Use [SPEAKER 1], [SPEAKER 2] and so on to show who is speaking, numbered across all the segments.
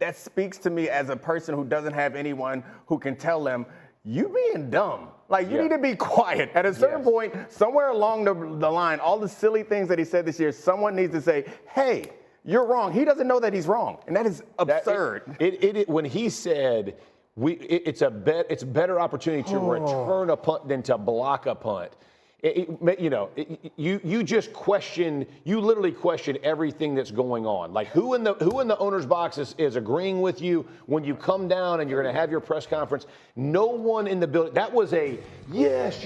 [SPEAKER 1] that speaks to me as a person who doesn't have anyone who can tell them, you being dumb. Like, you need to be quiet. At a certain point, somewhere along the line, all the silly things that he said this year, someone needs to say, hey, you're wrong. He doesn't know that he's wrong. And that is absurd.
[SPEAKER 2] When he said, it's a better opportunity to return a punt than to block a punt. You just question. You literally question everything that's going on. Like who in the owner's box is agreeing with you when you come down and you're going to have your press conference. No one in the building. That was a yes.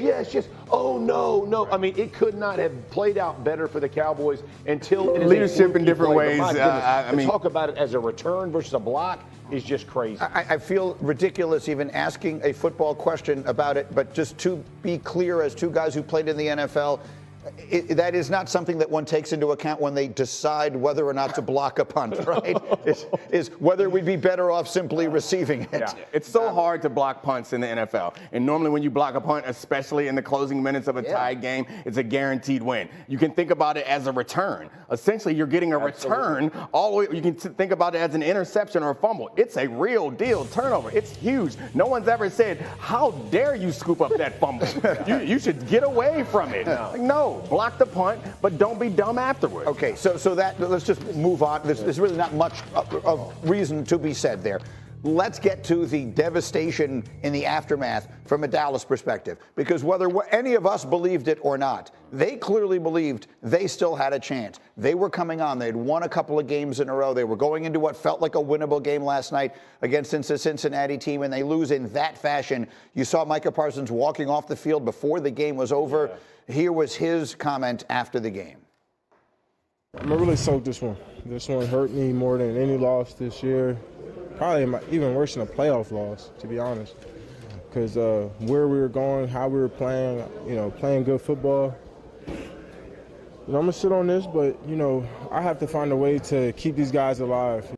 [SPEAKER 2] Oh no. I mean, it could not have played out better for the Cowboys until it is
[SPEAKER 1] leadership in different ways.
[SPEAKER 2] I mean, talk about it as a return versus a block is just crazy.
[SPEAKER 3] I feel ridiculous even asking a football question about it, but just to be clear, as two guys who played in the NFL, that is not something that one takes into account when they decide whether or not to block a punt, right? is whether we'd be better off simply receiving it.
[SPEAKER 1] Yeah. It's so hard to block punts in the NFL. And normally when you block a punt, especially in the closing minutes of a tied game, it's a guaranteed win. You can think about it as a return. Essentially, you're getting a return all the way. You can think about it as an interception or a fumble. It's a real deal turnover. It's huge. No one's ever said, how dare you scoop up that fumble? You should get away from it. Like, no. Block the punt, but don't be dumb afterwards.
[SPEAKER 3] Okay, so that let's just move on. There's really not much of reason to be said there. Let's get to the devastation in the aftermath from a Dallas perspective, because whether any of us believed it or not, they clearly believed they still had a chance. They were coming on. They had won a couple of games in a row. They were going into what felt like a winnable game last night against the Cincinnati team, and they lose in that fashion. You saw Micah Parsons walking off the field before the game was over. Yeah. Here was his comment after the game.
[SPEAKER 4] I'm really soaked this one. This one hurt me more than any loss this year. Probably even worse than a playoff loss, to be honest. Because where we were going, how we were playing, playing good football. I'm going to sit on this, but, I have to find a way to keep these guys alive.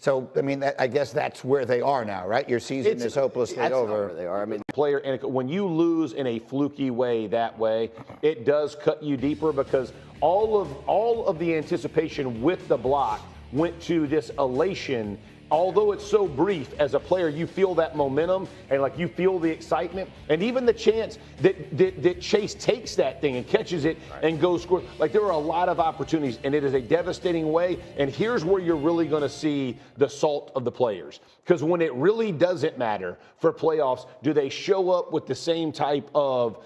[SPEAKER 3] So, I mean, I guess that's where they are now, right? Your season is hopelessly over.
[SPEAKER 2] Not where they are. I mean, player, and when you lose in a fluky way that way, it does cut you deeper because all of the anticipation with the block went to this elation. Although it's so brief, as a player, you feel that momentum and you feel the excitement, and even the chance that Chase takes that thing and catches it and goes score. There are a lot of opportunities, and it is a devastating way. And here's where you're really going to see the salt of the players, because when it really doesn't matter for playoffs, do they show up with the same type of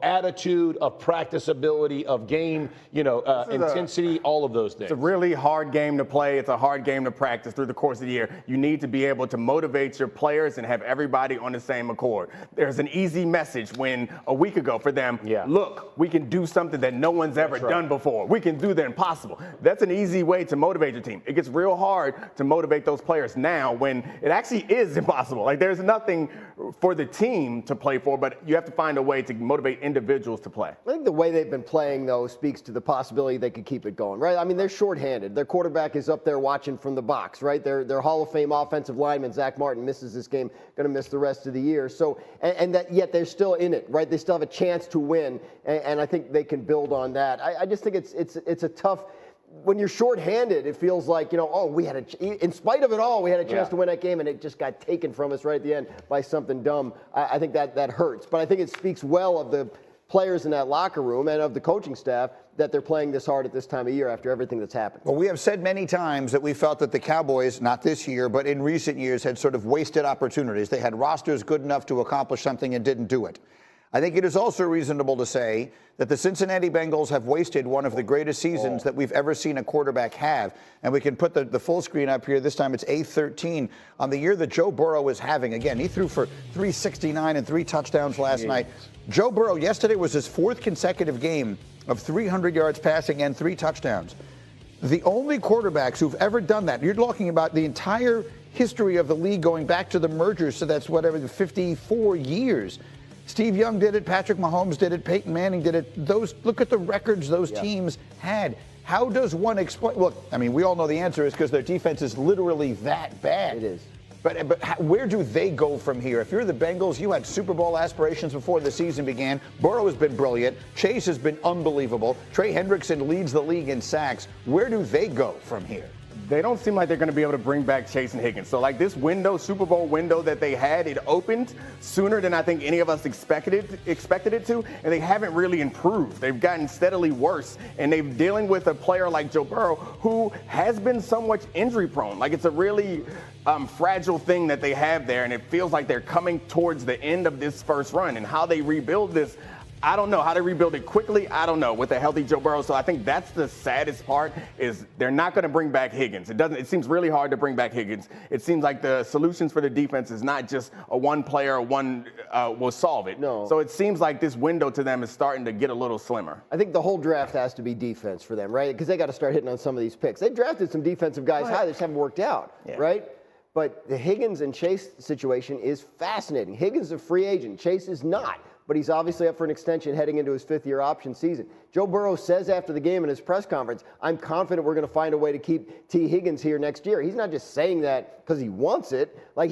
[SPEAKER 2] attitude, of practice ability, of game, intensity, all of those things.
[SPEAKER 1] It's a really hard game to play. It's a hard game to practice through the course of the year. You need to be able to motivate your players and have everybody on the same accord. There's an easy message when a week ago for them, look, we can do something that no one's ever done before. We can do the impossible. That's an easy way to motivate your team. It gets real hard to motivate those players now when it actually is impossible. There's nothing for the team to play for, but you have to find a way to motivate individuals to play.
[SPEAKER 5] I think the way they've been playing, though, speaks to the possibility they could keep it going, right? I mean, they're shorthanded. Their quarterback is up there watching from the box, right? Their Hall of Fame offensive lineman, Zach Martin, misses this game, going to miss the rest of the year. So, and that yet they're still in it, right? They still have a chance to win, and I think they can build on that. I just think it's a tough. When you're shorthanded, it feels like, in spite of it all, we had a chance to win that game, and it just got taken from us right at the end by something dumb. I think that hurts. But I think it speaks well of the players in that locker room and of the coaching staff that they're playing this hard at this time of year after everything that's happened.
[SPEAKER 3] Well, we have said many times that we felt that the Cowboys, not this year, but in recent years, had sort of wasted opportunities. They had rosters good enough to accomplish something and didn't do it. I think it is also reasonable to say that the Cincinnati Bengals have wasted one of the greatest seasons that we've ever seen a quarterback have. And we can put the full screen up here. This time it's A13 on the year that Joe Burrow is having. Again, he threw for 369 and 3 touchdowns last night. Joe Burrow, yesterday was his 4th consecutive game of 300 yards passing and 3 touchdowns. The only quarterbacks who've ever done that, you're talking about the entire history of the league going back to the merger, so that's 54 years. Steve Young did it, Patrick Mahomes did it, Peyton Manning did it. Look at the records those teams had. How does one explain? Look, I mean, we all know the answer is because their defense is literally that bad.
[SPEAKER 5] It is.
[SPEAKER 3] But where do they go from here? If you're the Bengals, you had Super Bowl aspirations before the season began. Burrow has been brilliant. Chase has been unbelievable. Trey Hendrickson leads the league in sacks. Where do they go from here?
[SPEAKER 1] They don't seem like they're going to be able to bring back Chase and Higgins. So, like, this window, Super Bowl window that they had, it opened sooner than I think any of us expected it to, and they haven't really improved. They've gotten steadily worse, and they're dealing with a player like Joe Burrow who has been somewhat injury prone. Like, it's a really fragile thing that they have there, and it feels like they're coming towards the end of this first run. And how they rebuild this, I don't know. How they rebuild it quickly, I don't know, with a healthy Joe Burrow. So I think that's the saddest part, is they're not going to bring back Higgins. It seems really hard to bring back Higgins. It seems like the solutions for the defense is not just a one player, one will solve it.
[SPEAKER 5] No.
[SPEAKER 1] So it seems like this window to them is starting to get a little slimmer.
[SPEAKER 5] I think the whole draft has to be defense for them, right? Because they got to start hitting on some of these picks. They've drafted some defensive guys high, they just haven't worked out, right? But the Higgins and Chase situation is fascinating. Higgins is a free agent. Chase is not. But he's obviously up for an extension heading into his fifth-year option season. Joe Burrow says after the game in his press conference, I'm confident we're going to find a way to keep T. Higgins here next year. He's not just saying that because he wants it. Like,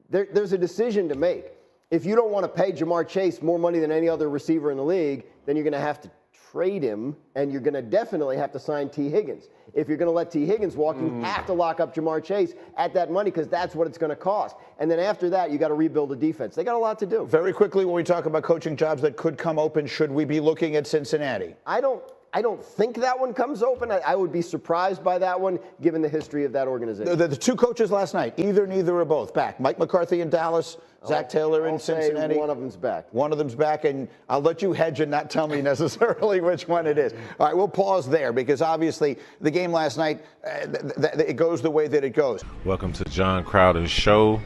[SPEAKER 5] there's a decision to make. If you don't want to pay Jamar Chase more money than any other receiver in the league, then you're going to have to trade him, and you're going to definitely have to sign T. Higgins. If you're going to let T. Higgins walk, you have to lock up Jamar Chase at that money, because that's what it's going to cost. And then after that, you got to rebuild a defense. They got a lot to do.
[SPEAKER 3] Very quickly, when we talk about coaching jobs that could come open, should we be looking at Cincinnati?
[SPEAKER 5] I don't think that one comes open. I would be surprised by that one, given the history of that organization.
[SPEAKER 3] The two coaches last night, either, neither, or both back. Mike McCarthy in Dallas, Zach Taylor in Cincinnati.
[SPEAKER 5] Say one of them's back.
[SPEAKER 3] One of them's back, and I'll let you hedge and not tell me necessarily which one it is. All right, we'll pause there, because obviously the game last night, it goes the way that it goes.
[SPEAKER 6] Welcome to John Crowder's show.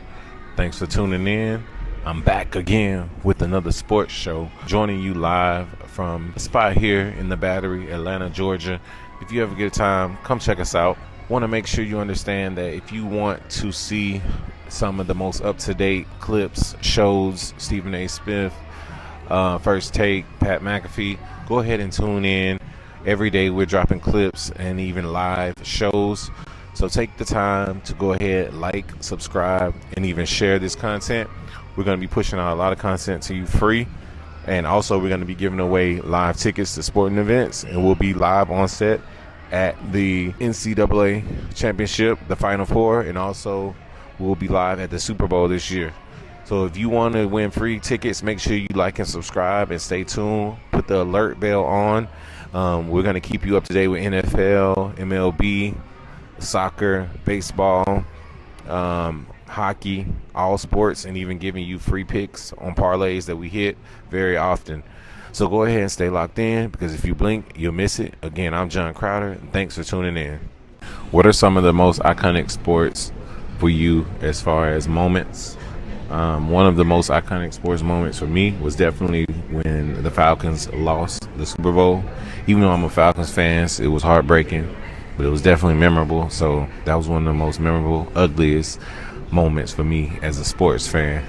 [SPEAKER 6] Thanks for tuning in. I'm back again with another sports show, joining you live from a spot here in the Battery, Atlanta, Georgia. If you ever get time, come check us out. Want to make sure you understand that if you want to see some of the most up-to-date clips, shows, Stephen A. Smith, First Take, Pat McAfee, go ahead and tune in. Every day we're dropping clips and even live shows. So take the time to go ahead, like, subscribe, and even share this content. We're going to be pushing out a lot of content to you free. And also we're going to be giving away live tickets to sporting events. And we'll be live on set at the NCAA Championship, the Final Four. And also we'll be live at the Super Bowl this year. So if you want to win free tickets, make sure you like and subscribe and stay tuned. Put the alert bell on. We're going to keep you up to date with NFL, MLB, soccer, baseball, hockey, all sports, and even giving you free picks on parlays that we hit very often. So go ahead and stay locked in, because if you blink, you'll miss it. Again, I'm John Crowder, and thanks for tuning in. What are some of the most iconic sports for you as far as moments? One of the most iconic sports moments for me was definitely when the Falcons lost the Super Bowl. Even though I'm a Falcons fan, it was heartbreaking, but it was definitely memorable. So that was one of the most memorable, ugliest moments for me as a sports fan.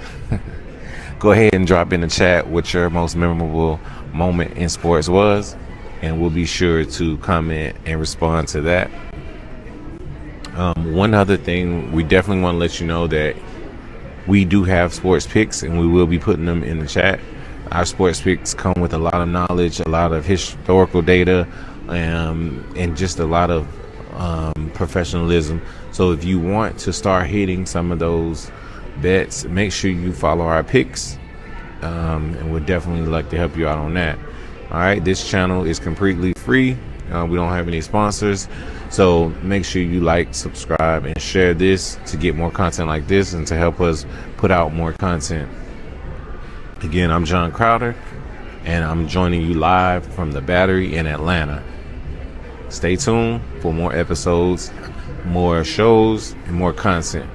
[SPEAKER 6] Go ahead and drop in the chat what your most memorable moment in sports was, and we'll be sure to comment and respond to that. One other thing, we definitely want to let you know that we do have sports picks, and we will be putting them in the chat. Our sports picks come with a lot of knowledge, a lot of historical data, and just a lot of professionalism. So if you want to start hitting some of those bets, make sure you follow our picks, and we'd definitely like to help you out on that. All right, this channel is completely free. We don't have any sponsors, so make sure you like, subscribe, and share this to get more content like this and to help us put out more content. Again, I'm John Crowder, and I'm joining you live from the Battery in Atlanta. Stay tuned for more episodes, more shows, and more content.